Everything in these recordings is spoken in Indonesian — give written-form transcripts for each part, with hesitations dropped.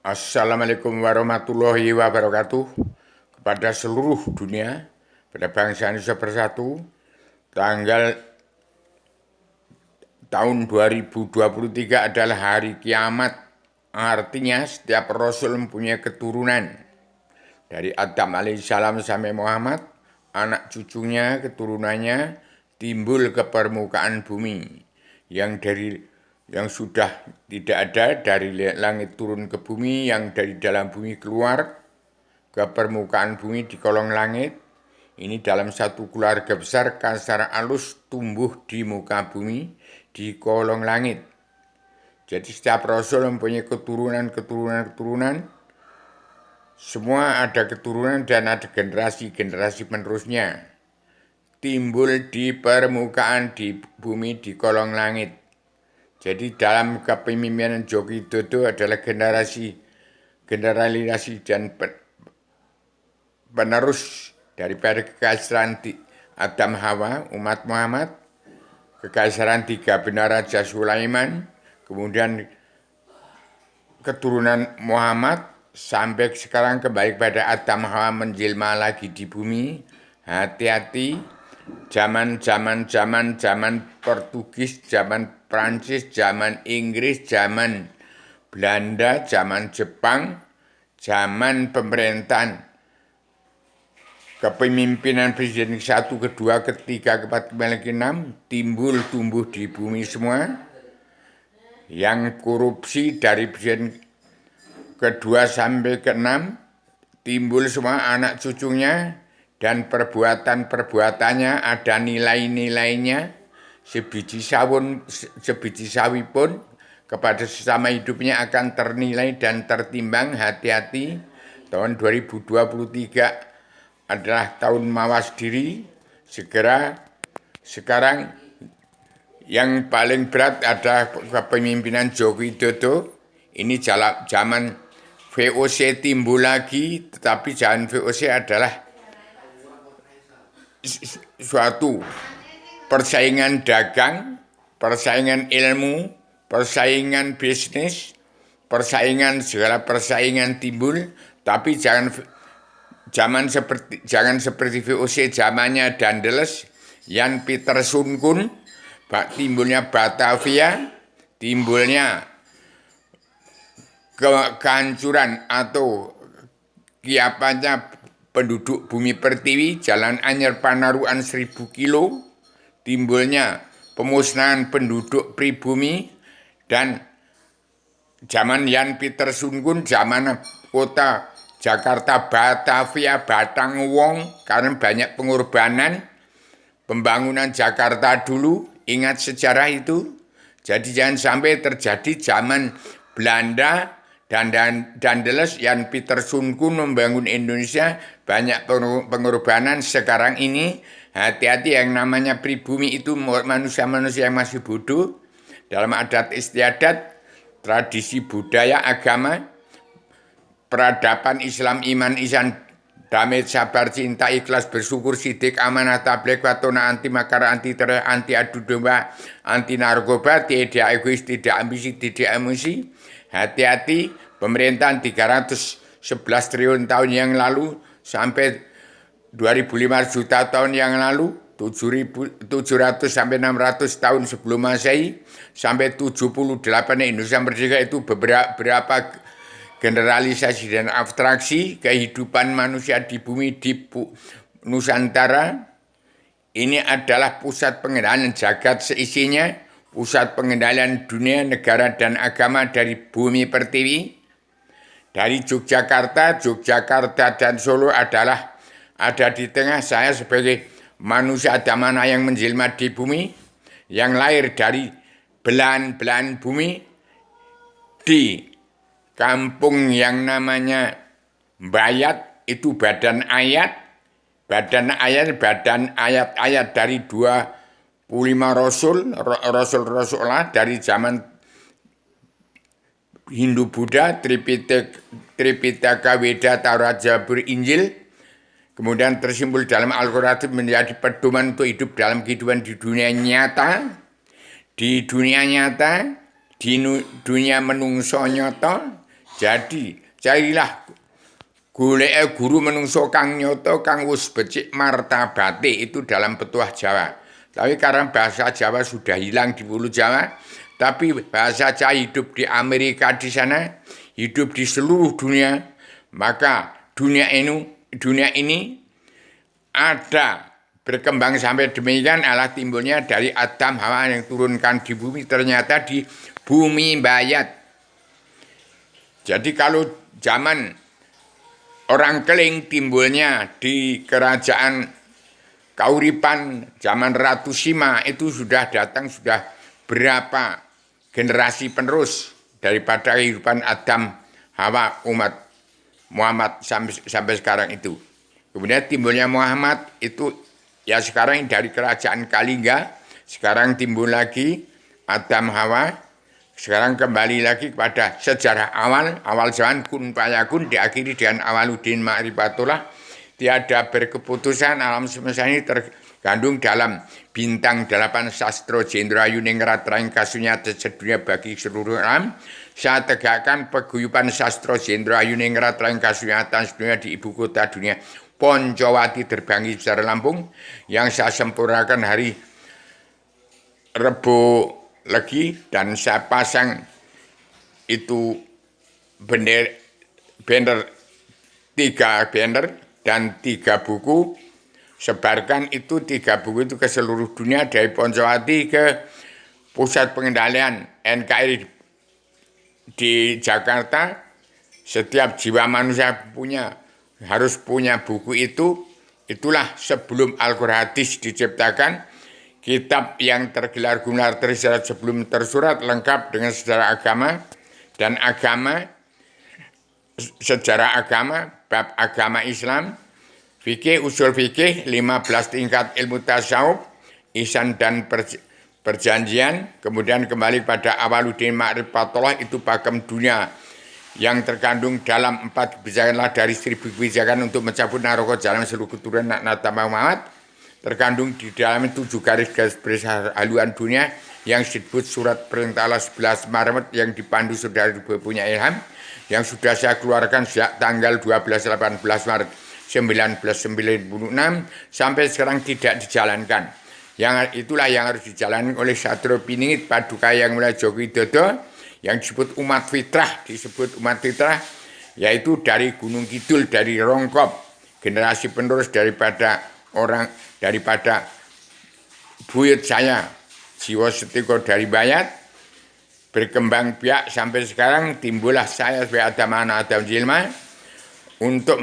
Assalamualaikum warahmatullahi wabarakatuh kepada seluruh dunia, pada bangsa Indonesia bersatu, tanggal tahun 2023 adalah hari kiamat, artinya setiap Rasul mempunyai keturunan. Dari Adam alaihissalam sampai Muhammad, anak cucunya, keturunannya timbul ke permukaan bumi yang sudah tidak ada dari langit turun ke bumi, yang dari dalam bumi keluar ke permukaan bumi di kolong langit. Ini dalam satu keluarga besar secara alus tumbuh di muka bumi di kolong langit. Jadi setiap rasul mempunyai keturunan, semua ada keturunan dan ada generasi penerusnya. Timbul di permukaan di bumi di kolong langit. Jadi dalam kepemimpinan Joko Widodo adalah generasi dan penerus daripada kekaisaran Adam Hawa, umat Muhammad, kekaisaran tiga benar Raja Sulaiman, kemudian keturunan Muhammad, sampai sekarang kembali pada Adam Hawa menjelma lagi di bumi. Hati-hati, zaman Portugis, zaman Prancis, zaman Inggris, zaman Belanda, zaman Jepang, zaman pemerintahan kepemimpinan presiden ke-1, ke-2, ke-3, ke-4, ke-5, tumbuh di bumi semua. Yang korupsi dari presiden ke-2 sampai ke-6 timbul semua anak cucunya, dan perbuatannya ada nilai-nilainya. Sebiji sawi pun kepada sesama hidupnya akan ternilai dan tertimbang. Hati-hati, tahun 2023 adalah tahun mawas diri. Sekarang yang paling berat adalah kepemimpinan Joko Widodo. Ini zaman VOC timbul lagi, tetapi zaman VOC adalah suatu persaingan dagang, persaingan ilmu, persaingan bisnis, segala persaingan timbul. Tapi jangan seperti VOC zamannya Dandeles, Jan Pieter Soenkoen, timbulnya Batavia, timbulnya kehancuran atau kiapannya penduduk bumi pertiwi, Jalan Anyar Panarukan 1000 kilo, timbulnya pemusnahan penduduk pribumi, dan zaman Jan Pieter Soenkoen, zaman kota Jakarta Batavia Batang Wong, karena banyak pengorbanan pembangunan Jakarta dulu. Ingat sejarah itu. Jadi jangan sampai terjadi zaman Belanda dan Dandeles, Jan Pieter Soenkoen membangun Indonesia, banyak pengorbanan. Sekarang ini hati-hati, yang namanya pribumi itu manusia-manusia yang masih bodoh dalam adat istiadat, tradisi budaya, agama, peradaban Islam, iman, ihsan, damai, sabar, cinta, ikhlas, bersyukur, sidik, amanah, tabligh, watona, anti makar, anti teror, anti adu domba, anti narkoba, tidak egois, tidak ambisi, tidak emosi. Hati-hati, pemerintahan 311 triliun tahun yang lalu sampai 2.500 juta tahun yang lalu, 700 sampai 600 tahun sebelum Masehi, sampai 78 Indonesia merdeka, itu beberapa generalisasi dan abstraksi kehidupan manusia di bumi di Nusantara. Ini adalah pusat pengendalian jagat seisinya, pusat pengendalian dunia, negara, dan agama dari bumi pertiwi. Dari Yogyakarta dan Solo ada di tengah. Saya sebagai manusia damana yang menjelma di bumi, yang lahir dari belahan-belahan bumi, di kampung yang namanya Bayat, itu badan ayat dari 25 Rasulullah dari zaman Hindu Buddha, Tripitaka, Weda, Taurat, Zabur, Injil, kemudian tersimpul dalam Al-Quran, menjadi pedoman untuk hidup dalam kehidupan di dunia nyata, di dunia menungso nyata, Jadi carilah golek guru menungso kang nyoto kang wis becik martabate itu dalam petuah Jawa. Tapi karena bahasa Jawa sudah hilang di Pulau Jawa, tapi bahasa Jawa hidup di Amerika di sana, hidup di seluruh dunia, maka dunia ini ada berkembang sampai demikian adalah timbulnya dari Adam Hawa yang turunkan di bumi ternyata di bumi bayat. Jadi kalau zaman orang Keling timbulnya di kerajaan Kauripan zaman Ratu Sima itu sudah datang sudah berapa generasi penerus daripada kehidupan Adam Hawa umat Muhammad sampai sekarang itu. Kemudian timbulnya Muhammad itu ya sekarang dari kerajaan Kalingga, sekarang timbul lagi Adam Hawa. Sekarang kembali lagi kepada sejarah awal zaman kun payakun diakhiri dengan awaluddin ma'rifatullah. Tiada berkeputusan alam semesta ini terkandung dalam bintang 8 sastro jendra yuningrat raing kasunya sedunia bagi seluruh alam. Saya tegakkan paguyuban sastro jendra yuningrat raing kasunyatan sedunia di ibu kota dunia Poncowati terbangi secara Lampung yang saya sempurnakan hari Rebo lagi dan saya pasang itu banner 3 banner dan 3 buku, sebarkan itu 3 buku itu ke seluruh dunia dari Poncowati ke pusat pengendalian NKRI di Jakarta. Setiap jiwa manusia harus punya buku itu. Itulah sebelum Al-Quran hadis diciptakan. Kitab yang tergelar-gelar tersirat sebelum tersurat lengkap dengan sejarah agama dan sejarah agama, bab agama Islam, fikih, usul fikih, 15 tingkat ilmu tasawuf, ihsan dan perjanjian, kemudian kembali pada awaluddin ma'rifatullah itu pakem dunia yang terkandung dalam 4 kebijakanlah dari 1000 kebijakan untuk mencabut naroko jalan seluruh keturunan Nabi Muhammad. Terkandung di dalam 7 garis besar haluan dunia yang disebut surat perintah Allah 11 Maret yang dipandu saudara punya ilham yang sudah saya keluarkan sejak tanggal 12-18 Maret 1996 sampai sekarang tidak dijalankan. Yang itulah yang harus dijalankan oleh Satrio Piningit Paduka yang mulai Joko Widodo yang disebut umat fitrah, yaitu dari Gunung Kidul, dari Rongkop, generasi penerus daripada buyut saya Jiwa Setiko dari Bayat berkembang biak sampai sekarang timbullah saya sebagai Adam Jilma untuk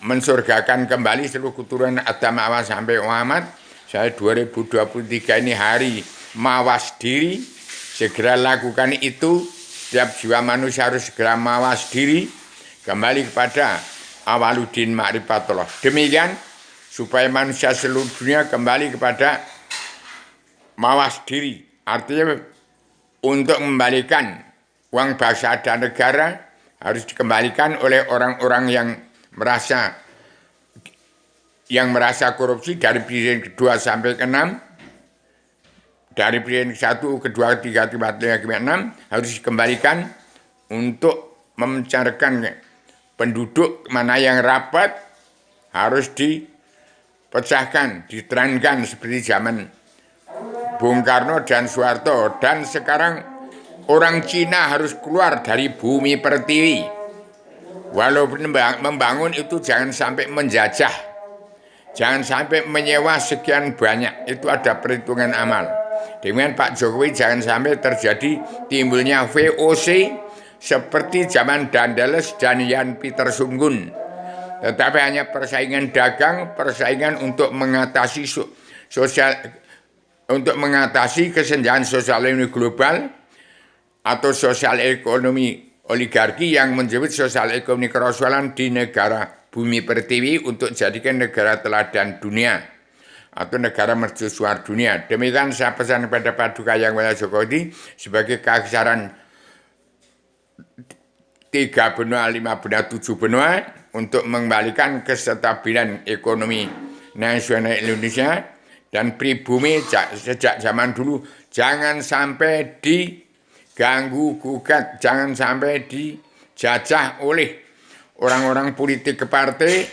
mensurgakan kembali seluruh keturunan Adam awal sampai Muhammad. Saya 2023 ini hari mawas diri, segera lakukan itu. Setiap jiwa manusia harus segera mawas diri kembali kepada awaluddin ma'rifatullah. Demikian supaya manusia seluruh dunia kembali kepada mawas diri. Artinya untuk mengembalikan uang bangsa dan negara harus dikembalikan oleh orang-orang yang merasa korupsi dari presiden kedua sampai ke-6, dari presiden ke-1, kedua, ketiga, keempat, lima, ke-6 harus dikembalikan untuk mencarikan penduduk mana yang rapat harus dipecahkan, diterankan seperti zaman Bung Karno dan Soeharto. Dan sekarang orang Cina harus keluar dari bumi pertiwi. Walaupun membangun itu jangan sampai menjajah, jangan sampai menyewa sekian banyak, itu ada perhitungan amal. Dengan Pak Jokowi jangan sampai terjadi timbulnya VOC seperti zaman Dandeles dan Jan Pieter Sunggun. Tetapi hanya persaingan dagang, persaingan untuk mengatasi kesenjangan sosial ekonomi global atau sosial ekonomi oligarki yang menjemput sosial ekonomi kerasulan di negara bumi pertiwi untuk jadikan negara teladan dunia atau negara mercusuar dunia. Demikian saya pesan kepada Paduka Yang Mulia Jokowi sebagai keaksaran 3 benua, 5 benua, 7 benua untuk mengembalikan kestabilan ekonomi nasional Indonesia dan pribumi sejak zaman dulu jangan sampai diganggu gugat, jangan sampai dijajah oleh orang-orang politik ke partai,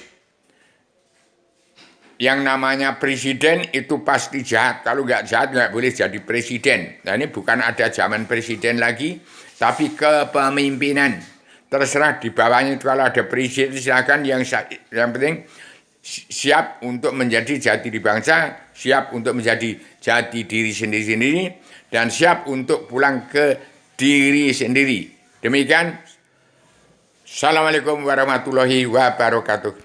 yang namanya presiden itu pasti jahat. Kalau nggak jahat nggak boleh jadi presiden. Nah ini bukan ada zaman presiden lagi, tapi kepemimpinan. Terserah di bawahnya itu kalau ada presiden silakan, yang penting siap untuk menjadi jati diri bangsa, siap untuk menjadi jati diri sendiri-sendiri, dan siap untuk pulang ke diri sendiri. Demikian. Assalamualaikum warahmatullahi wabarakatuh.